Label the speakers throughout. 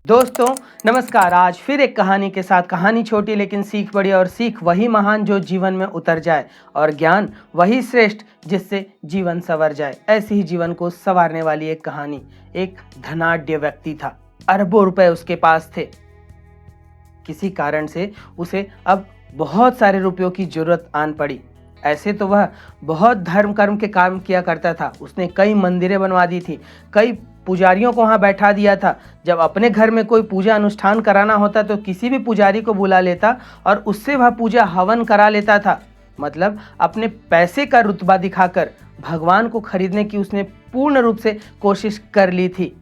Speaker 1: दोस्तों नमस्कार। आज फिर एक कहानी के साथ, कहानी छोटी लेकिन सीख बड़ी, और सीख वही महान जो जीवन में उतर जाए, और ज्ञान वही श्रेष्ठ जिससे जीवन संवर जाए। ऐसे ही जीवन को संवारने वाली एक कहानी। एक धनाढ्य व्यक्ति था, अरबों रुपए उसके पास थे। किसी कारण से उसे अब बहुत सारे रुपयों की जरूरत आन पड़ी। ऐसे तो वह बहुत धर्म कर्म के काम किया करता था। उसने कई मंदिरें बनवा दी थी, कई पुजारियों को वहां बैठा दिया था। जब अपने घर में कोई पूजा अनुष्ठान कराना होता तो किसी भी पुजारी को बुला लेता और उससे वह पूजा हवन करा लेता था। मतलब अपने पैसे का रुतबा दिखाकर भगवान को खरीदने की उसने पूर्ण रूप से कोशिश कर ली थी।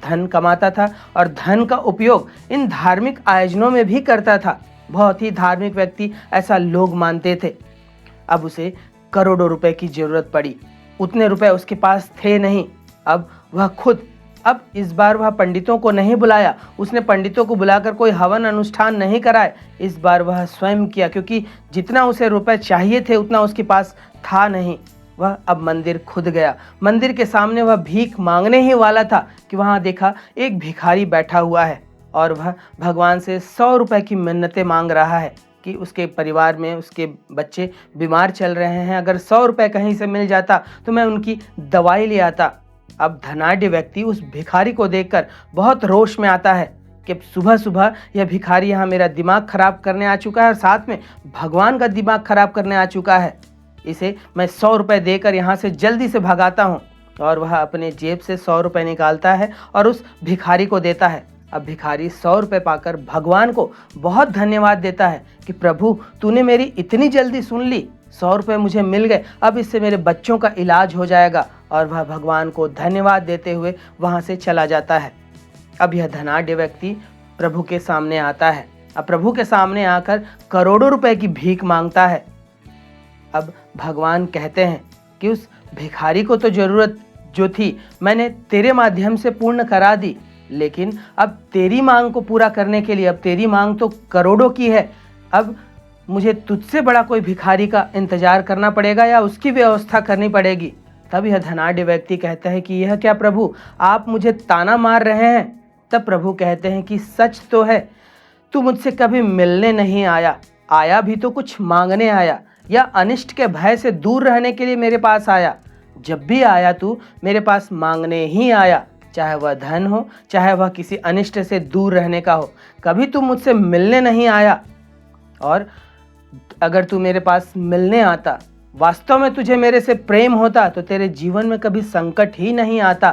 Speaker 1: धन कमाता था और धन का उपयोग इन धार्मिक आयोजनों में भी करता था। बहुत ही धार्मिक व्यक्ति ऐसा लोग मानते थे। अब उसे करोड़ों रुपए की जरूरत पड़ी। उतने रुपए उसके पास थे नहीं। अब इस बार वह पंडितों को नहीं बुलाया। उसने पंडितों को बुलाकर कोई हवन अनुष्ठान नहीं कराए। इस बार वह स्वयं किया, क्योंकि जितना उसे रुपए चाहिए थे उतना उसके पास था नहीं। वह अब मंदिर खुद गया। मंदिर के सामने वह भीख मांगने ही वाला था कि वहां देखा एक भिखारी बैठा हुआ है और वह भगवान से 100 रुपए की मिन्नतें मांग रहा है कि उसके परिवार में उसके बच्चे बीमार चल रहे हैं। अगर 100 रुपए कहीं से मिल जाता तो मैं उनकी दवाई ले आता। अब धनाढ्य व्यक्ति उस भिखारी को देखकर बहुत रोष में आता है कि सुबह सुबह यह भिखारी यहाँ मेरा दिमाग खराब करने आ चुका है और साथ में भगवान का दिमाग खराब करने आ चुका है। इसे मैं 100 रुपए देकर यहाँ से जल्दी से भगाता हूँ। और वह अपने जेब से 100 रुपए निकालता है और उस भिखारी को देता है। अब भिखारी 100 रुपए पाकर भगवान को बहुत धन्यवाद देता है कि प्रभु तूने मेरी इतनी जल्दी सुन ली, 100 रुपए मुझे मिल गए, अब इससे मेरे बच्चों का इलाज हो जाएगा। और वह भगवान को धन्यवाद देते हुए वहां से चला जाता है। अब यह धनाढ्य व्यक्ति प्रभु के सामने आता है। अब प्रभु के सामने आकर करोड़ों रुपए की भीख मांगता है। अब भगवान कहते हैं कि उस भिखारी को तो जरूरत जो थी मैंने तेरे माध्यम से पूर्ण करा दी, लेकिन अब तेरी मांग को पूरा करने के लिए, अब तेरी मांग तो करोड़ों की है, अब मुझे तुझसे बड़ा कोई भिखारी का इंतजार करना पड़ेगा या उसकी व्यवस्था करनी पड़ेगी। तब यह धनाढ्य व्यक्ति कहता है कि यह क्या प्रभु, आप मुझे ताना मार रहे हैं। तब प्रभु कहते हैं कि सच तो है, तू मुझसे कभी मिलने नहीं आया, आया भी तो कुछ मांगने आया, या अनिष्ट के भय से दूर रहने के लिए मेरे पास आया। जब भी आया तू मेरे पास मांगने ही आया, चाहे वह धन हो, चाहे वह किसी अनिष्ट से दूर रहने का हो। कभी तू मुझसे मिलने नहीं आया। और अगर तू मेरे पास मिलने आता, वास्तव में तुझे मेरे से प्रेम होता, तो तेरे जीवन में कभी संकट ही नहीं आता।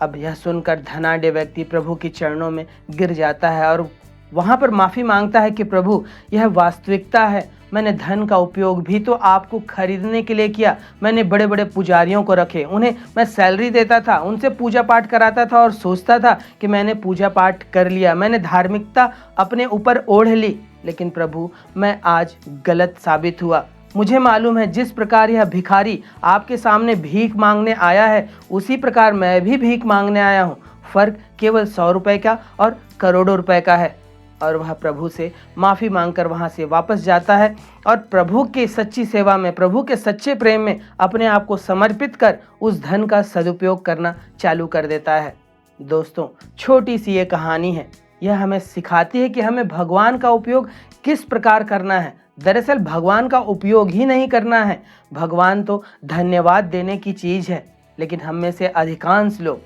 Speaker 1: अब यह सुनकर धनाढ्य व्यक्ति प्रभु के चरणों में गिर जाता है और वहां पर माफी मांगता है कि प्रभु यह वास्तविकता है, मैंने धन का उपयोग भी तो आपको खरीदने के लिए किया। मैंने बड़े बड़े पुजारियों को रखे, उन्हें मैं सैलरी देता था, उनसे पूजा पाठ कराता था और सोचता था कि मैंने पूजा पाठ कर लिया, मैंने धार्मिकता अपने ऊपर ओढ़ ली। लेकिन प्रभु मैं आज गलत साबित हुआ। मुझे मालूम है जिस प्रकार यह भिखारी आपके सामने भीख मांगने आया है, उसी प्रकार मैं भी भीख मांगने आया हूँ। फर्क केवल 100 रुपए का और करोड़ों रुपए का है। और वह प्रभु से माफ़ी मांगकर वहाँ से वापस जाता है और प्रभु की सच्ची सेवा में, प्रभु के सच्चे प्रेम में अपने आप को समर्पित कर उस धन का सदुपयोग करना चालू कर देता है। दोस्तों छोटी सी ये कहानी है, यह हमें सिखाती है कि हमें भगवान का उपयोग किस प्रकार करना है। दरअसल भगवान का उपयोग ही नहीं करना है। भगवान तो धन्यवाद देने की चीज़ है, लेकिन हम में से अधिकांश लोग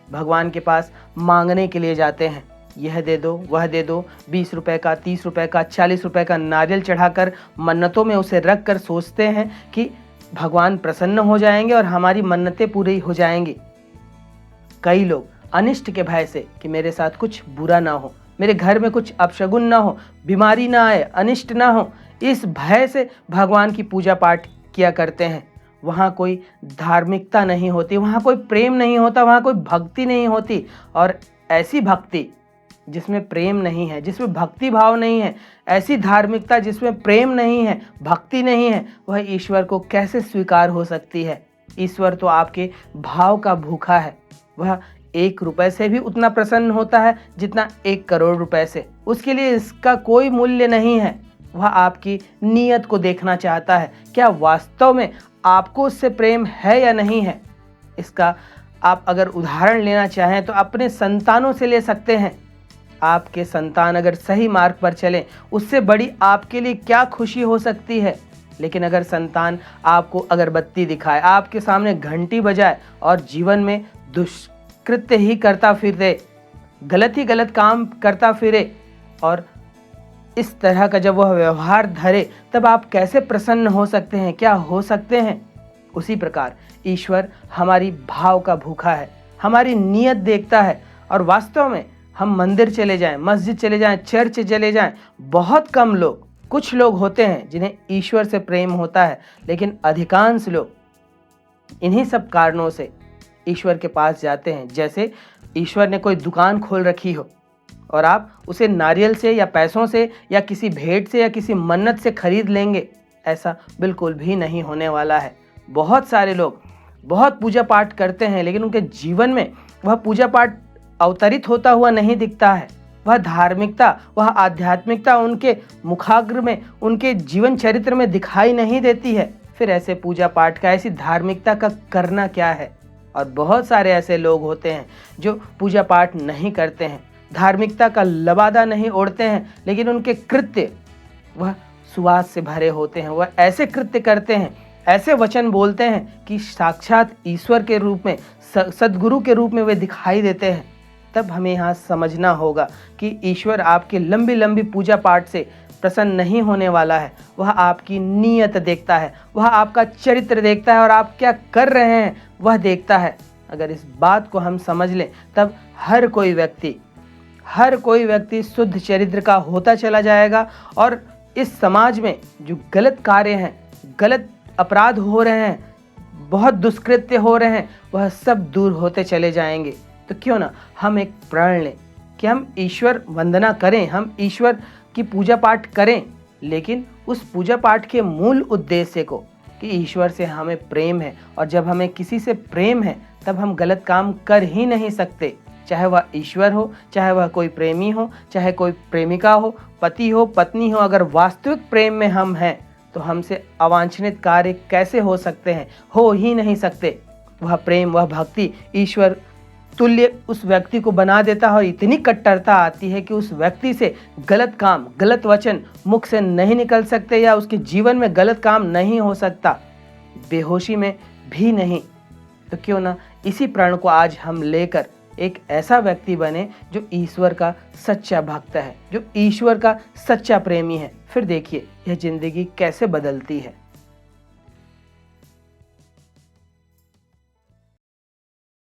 Speaker 1: भगवान के पास मांगने के लिए जाते हैं। यह दे दो, वह दे दो, 20 रुपए का, 30 रुपए का, 40 रुपए का नारियल चढ़ाकर मन्नतों में उसे रख कर सोचते हैं कि भगवान प्रसन्न हो जाएंगे और हमारी मन्नतें पूरी हो जाएंगी। कई लोग अनिष्ट के भय से कि मेरे साथ कुछ बुरा ना हो, मेरे घर में कुछ अपशगुन ना हो, बीमारी ना आए, अनिष्ट ना हो, इस भय से भगवान की पूजा पाठ किया करते हैं। वहाँ कोई धार्मिकता नहीं होती, वहाँ कोई प्रेम नहीं होता, वहाँ कोई भक्ति नहीं होती। और ऐसी भक्ति जिसमें प्रेम नहीं है, जिसमें भक्ति भाव नहीं है, ऐसी धार्मिकता जिसमें प्रेम नहीं है, भक्ति नहीं है, वह ईश्वर को कैसे स्वीकार हो सकती है। ईश्वर तो आपके भाव का भूखा है। वह 1 रुपए से भी उतना प्रसन्न होता है जितना 1 करोड़ रुपए से। उसके लिए इसका कोई मूल्य नहीं है। वह आपकी नीयत को देखना चाहता है, क्या वास्तव में आपको उससे प्रेम है या नहीं है। इसका आप अगर उदाहरण लेना चाहें तो अपने संतानों से ले सकते हैं। आपके संतान अगर सही मार्ग पर चलें, उससे बड़ी आपके लिए क्या खुशी हो सकती है। लेकिन अगर संतान आपको अगरबत्ती दिखाए, आपके सामने घंटी बजाए और जीवन में दुष्कृत्य ही करता फिरे, गलत ही गलत काम करता फिरे और इस तरह का जब वह व्यवहार धरे, तब आप कैसे प्रसन्न हो सकते हैं, क्या हो सकते हैं। उसी प्रकार ईश्वर हमारी भाव का भूखा है, हमारी नीयत देखता है। और वास्तव में हम मंदिर चले जाएं, मस्जिद चले जाएं, चर्च चले जाएं, बहुत कम लोग, कुछ लोग होते हैं जिन्हें ईश्वर से प्रेम होता है, लेकिन अधिकांश लोग इन्हीं सब कारणों से ईश्वर के पास जाते हैं। जैसे ईश्वर ने कोई दुकान खोल रखी हो और आप उसे नारियल से या पैसों से या किसी भेंट से या किसी मन्नत से खरीद लेंगे, ऐसा बिल्कुल भी नहीं होने वाला है। बहुत सारे लोग बहुत पूजा पाठ करते हैं, लेकिन उनके जीवन में वह पूजा पाठ अवतरित होता हुआ नहीं दिखता है। वह धार्मिकता, वह आध्यात्मिकता उनके मुखाग्र में, उनके जीवन चरित्र में दिखाई नहीं देती है। फिर ऐसे पूजा पाठ का, ऐसी धार्मिकता का करना क्या है। और बहुत सारे ऐसे लोग होते हैं जो पूजा पाठ नहीं करते हैं, धार्मिकता का लबादा नहीं ओढ़ते हैं, लेकिन उनके कृत्य वह सुवास से भरे होते हैं। वह ऐसे कृत्य करते हैं, ऐसे वचन बोलते हैं कि साक्षात ईश्वर के रूप में, सद्गुरु के रूप में वे दिखाई देते हैं। तब हमें यहाँ समझना होगा कि ईश्वर आपके लंबी लंबी पूजा पाठ से प्रसन्न नहीं होने वाला है। वह आपकी नीयत देखता है, वह आपका चरित्र देखता है और आप क्या कर रहे हैं वह देखता है। अगर इस बात को हम समझ लें, तब हर कोई व्यक्ति शुद्ध चरित्र का होता चला जाएगा और इस समाज में जो गलत कार्य हैं, गलत अपराध हो रहे हैं, बहुत दुष्कृत्य हो रहे हैं, वह सब दूर होते चले जाएंगे। तो क्यों ना हम एक प्रण लें कि हम ईश्वर वंदना करें, हम ईश्वर की पूजा पाठ करें, लेकिन उस पूजा पाठ के मूल उद्देश्य को कि ईश्वर से हमें प्रेम है, और जब हमें किसी से प्रेम है तब हम गलत काम कर ही नहीं सकते। चाहे वह ईश्वर हो, चाहे वह कोई प्रेमी हो, चाहे कोई प्रेमिका हो, पति हो, पत्नी हो, अगर वास्तविक प्रेम में हम हैं तो हमसे अवांछनित कार्य कैसे हो सकते हैं, हो ही नहीं सकते। वह प्रेम, वह भक्ति ईश्वर तुल्य उस व्यक्ति को बना देता है और इतनी कट्टरता आती है कि उस व्यक्ति से गलत काम, गलत वचन मुख से नहीं निकल सकते, या उसके जीवन में गलत काम नहीं हो सकता, बेहोशी में भी नहीं। तो क्यों ना इसी प्रण को आज हम लेकर एक ऐसा व्यक्ति बने जो ईश्वर का सच्चा भक्त है, जो ईश्वर का सच्चा प्रेमी है। फिर देखिए यह जिंदगी कैसे बदलती है।